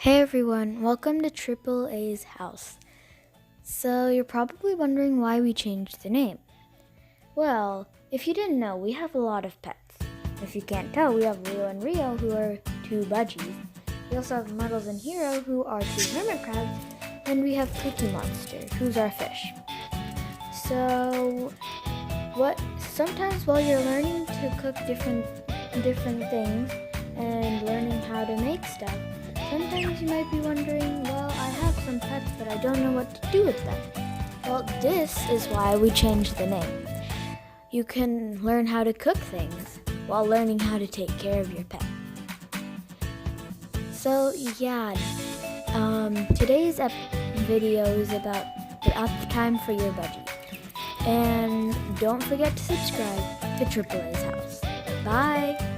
Hey everyone, welcome to Triple A's house. So you're probably wondering why we changed the name. Well, if you didn't know, we have a lot of pets. If you can't tell, we have Leo and Rio, who are two budgies. We also have Muddles and Hero, who are two hermit crabs, and we have Cookie Monster, who's our fish. So, sometimes while you're learning to cook different things and learning how to make stuff, sometimes you might be wondering, well, I have some pets, but I don't know what to do with them. Well, this is why we changed the name. You can learn how to cook things while learning how to take care of your pet. So, yeah, today's video is about time for your budgie. And don't forget to subscribe to Triple A's house. Bye!